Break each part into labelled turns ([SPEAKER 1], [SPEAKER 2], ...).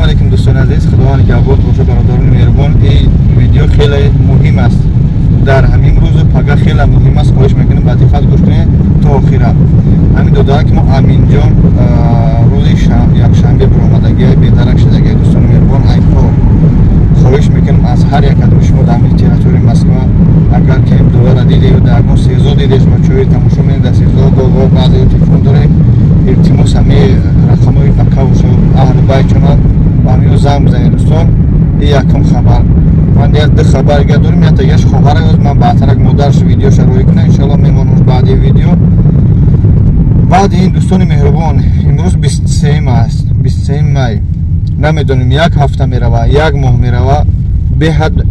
[SPEAKER 1] علیکم دوستان عزیز، خداوند که آباد باشه برادران مهربان. این ویدیو خیلی مهم است در همین روز پگاه خیلی مهم است. خواهش میکنم با دقت گوش کنید تا آخر. همین دو داره که ما امین جان روز یک شنبه برآمدگی بی‌درک شدگی دوستان مهربان ایکو خواهش میکنم از هر یک کدوم شما در تریتوری مسکو اگر که این دوباره دیدید و در اون سیزو دیدید بچه‌های تماشا می‌کنید در سیزو گوگل بعضی تلفن داره التماس همه رقم‌های اکاونت اهل بیت چنان و همین زنگ بزنید دوستان. این یکم خبر من یک دو خبر دارم یا تاگهش خبر است من بعدتر مدرس ویدیو شروع کنم ان شاء الله میمونم بعد ویدیو. بعد این دوستان مهربان امروز 23 است 23 می نمیدونم یک هفته میروه یک ماه میروه به حد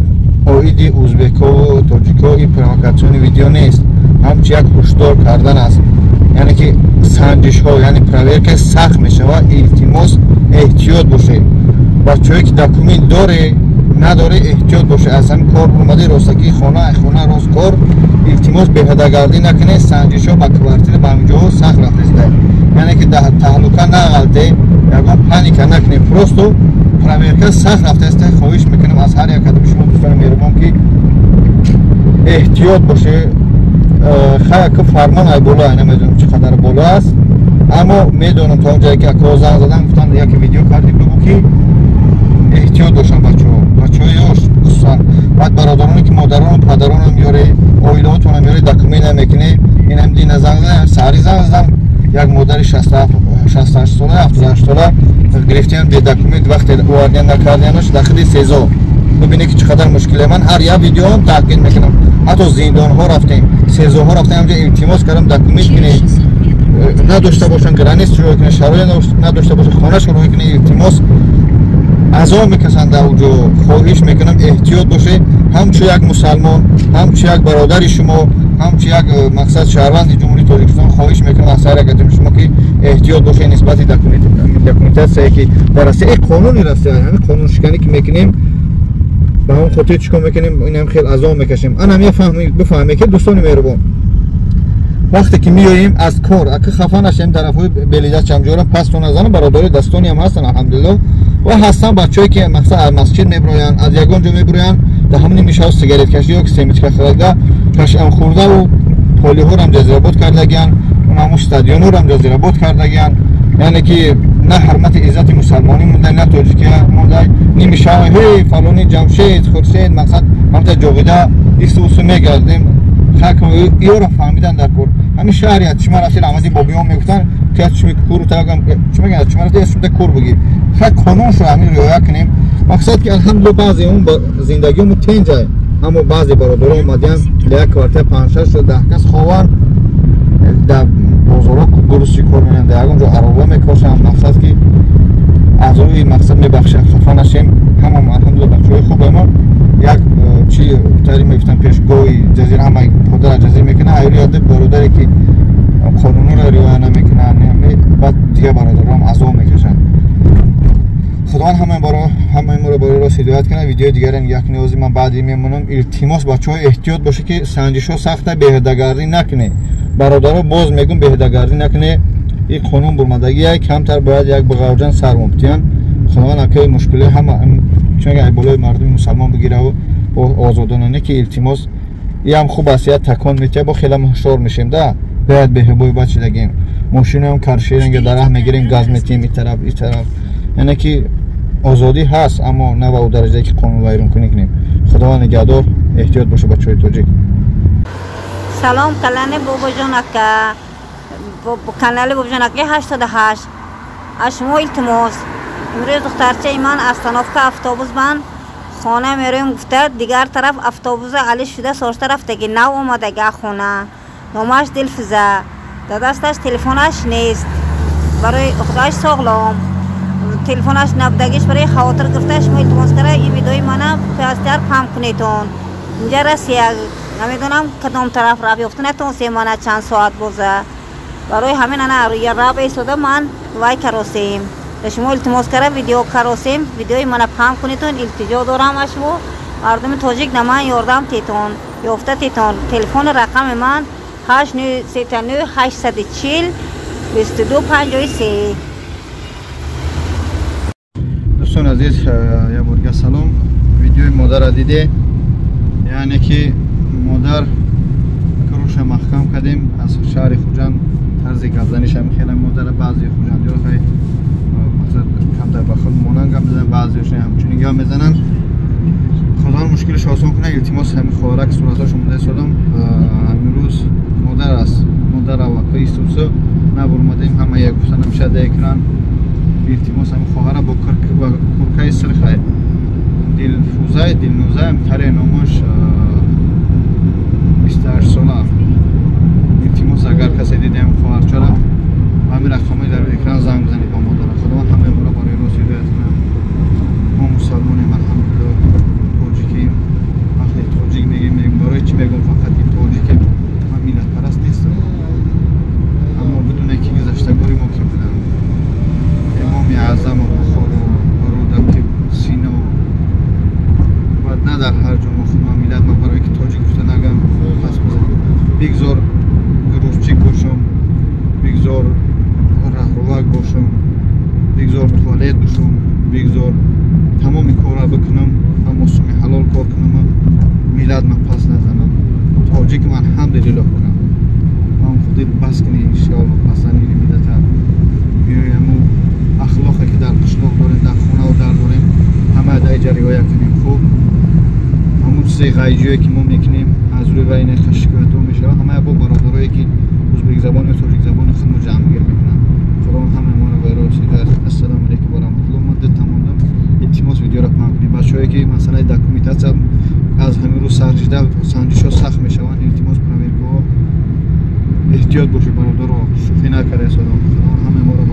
[SPEAKER 1] اویدی ازبکو و تاجیکو این پرووکاسیون ویدیو نیست، همچی یک هشدار کردن است. یعنی که سنجش ها یعنی پرور که سخت میشه و التماس احتیاط باشه. بچه‌ای که دکومنت داره نداره احتیاط باشه. اصلا کار اومده راستگی خانه راست کار التماس بهده‌گردی نکنه. سنجش ها با کوارتر با همینجا سخت رفته، یعنی که ده تهلوکه نغلطه یا پانیک نکنه. پروستو پرور که سخت رفته است. خواهش میکنم از هر یک کدوم شما دوستان مهربان که احتیاط باشه. خیلی که فرمان های بالا نمیدونم چقدر بالا است، اما میدونم تا اونجایی که اکو زنگ زدن گفتن یک ویدیو کردیم بگو که احتیاط باشن بچه‌ها یاش خصوصا بعد برادرانی که مادران و پدران هم میاره اویلاتون هم میاره دکومنت نمیکنه. این هم دین زنگ زدن سری زنگ زدن یک مادر 68 ساله 78 ساله گرفتن به دکومنت وقتی واردین نکردنش داخل سیزو. ببینید که چقدر مشکله. من هر یک ویدیو هم تاکید میکنم، حتی زندان ها رفتیم سیزو ها رفتیم همجا التماس کردم دکومنت کنه نداشته باشن گرانیست شروع کنه شرایط نداشته باشه خانه شروع کنه التماس عذاب میکشن در اونجا. خواهش میکنم احتیاط باشه. همچون یک مسلمان همچون یک برادر شما همچون یک مقصد شهروند جمهوری تاجیکستان خواهش میکنم از هر یک شما که احتیاط باشه نسبت دکومنت است که در اصل قانونی راسته. همین قانون شکنی که میکنیم با اون خاطر چیکار میکنیم این هم خیلی عذاب میکشیم. انا بفهمید که دوستان مهربان وقتی که میاییم از کار اگه خفه نشیم طرفای بلیده چمجورا پس تو نزنه برادر دستانی هم هستن الحمدلله و هستن بچه‌ای که مثلا از مسجد میبروین از یگان جا میبروین در همین میشه سیگارت کشی یا سیمیت خریده کشم خورده و پولی ها هم جزیراباد کردگن اونم استادیون رو هم جزیراباد کردگن. یعنی که نه حرمت عزت مسلمانی مونده نه تاجیکیه مونده نمیشه هی فلانی جمشید خورشید مقصد همت جوگیده ایسوسو میگردیم خاک ایو رو فهمیدن در کور همین شهریت شما راستی آمدی با بیام میگفتن که چمی کورو تاگم چما میگن شما راستی اسم کور بگی خاک قانون شو همین رعایت کنیم. مقصد که الحمدلله بعضی اون زندگیمون تنجه اما بعضی برادران اومدن یک کوارتر 5 6 10 کس خوان در بازارا درستی کار میکنن در اونجا عربا میکشن. مقصد که از روی مقصد میبخشه خفه نشیم. همون الحمدلله بچه‌های خوبه ما یک چی تری میفتن پیشگوی جزیره همه پدر جزیره میکنه ایریاده برادری که قانون رو رعایت نمیکنن بعد دیگه برادرام عذاب میکشن. خداوند همه ما رو برای هدایت کنه. ویدیو دیگر یک نیازی من بعدی میمونم التماس بچه‌ها احتیاط باشه که سنجش‌ها سخته بهده‌گردی نکنه. برادرها باز میگم بهده‌گردی نکنه. این قانون برمدگی کمتر باید یک بغاوجان سر مبتیان. خداوند که مشکل همه چون اگه بالای مردم مسلمان بگیره و آزادانه که التماس این هم خوب است تکان میته با خیلی هشدار میشیم ده باید به هبوی بچه دگیم ماشین هم کرشیرنگ در راه میگیریم گاز میتیم این طرف یعنی که آزادی هست اما نه به درجه که قانون ویرون کنیم. خداوند نگهدار. احتیاط باشه بچه‌های تاجیک.
[SPEAKER 2] سلام کلانه بابا جانکا کانال بابا جانکا 88 اشمو التماس امروز دخترچه من از تنافک افتابوس من خانه میریم گفته دیگر طرف افتابوس علی شده ساشته رفته که نو اومده گه خونه نامش دلفزه در دستش تلفنش نیست برای خدایش ساغلام تلفنش نبودگیش برای خاطر گفتش ما التماس کرده این ویدیوی منم پیاستر پم کنیتون اینجا رسیه نمیدونم کدام طرف را بیفته نتون سیمانه چند ساعت بوزه برای همین انا روی راب ایستاده من وای کروسیم شما التماس کرده ویدیو کروسیم ویدیوی من پم کنیتون التجا دارم اشمو مردم تاجیک نمان یاردم تیتون یافته تیتون تلفن رقم من 8939 840 2253.
[SPEAKER 1] دوستان عزیز یه بارگه سلام. ویدیوی مادر را دیده، یعنی که مادر کروش محکم کردیم از شهر خوجند. طرز گزنش هم خیلی مادر بعضی خوجندی ها خیلی مقصد کمتر بخود مونن گم زدن، بعضیش همچنین گم میزنن. خدا مشکلش آسان کنه. التماس همین خوارک صورتاش مونده سادم. امروز مادر است، مادر وقتی ایستوسه نبرمدیم همه یک گفتن میشه در اکران. التماس همین خواهر با کرکای سرخه دلفوزه دلنوزه هم تره نامش 28 ساله. التماس اگر کسی دیده هم خواهر چرا همین رقمی در اکران زنگ بزنید با مادر. خدا همه ما را برای راست هدایت کنه. ما مسلمانیم الحمدلله، تاجیکیم. وقتی تاجیک میگیم برای چی میگم فقط که تاجیکیم، من ملت پرست نیستم. اما بدون که گذشتگاری ما که بودم امام اعظم و بخار و رودک سینه و نه در هر جا ما خود من ملت ما برای که تاجیک گفته نگم پس بزنیم. بگذار گروسچیک باشم، بگذار رهروک باشم، بگذار توالت باشم، بگذار تمام کارا بکنم، اما سوم حلال کار کنم، ملت من پس نزنم. تاجیک من الحمدلله کنم. من خودت بس کنی انشاءالله پس نمیریم ملت بیایم و اخلاقی که در قشلاق داریم، در خونه و در داریم همه در رعایت کنیم. خوب همون چیزای غیجیایی که ما میکنیم از روی بین خشکایت میشه همه با برادرایی که ازبک زبان و تاجیک زبان خودمون جمع گیر میکنن. خدا همه ما رو به راست هدایت. السلام علیکم و رحمت الله. من دلتم موندم التماس ویدیو را پاک کنیم. بچه‌ای که مثلا داکومنتاسیون از همین رو سنجش‌ها سخت میشوند، التماس پرویرگاه احتیاط باشه برادر رو شوخی نکنه. خدا همه ما رو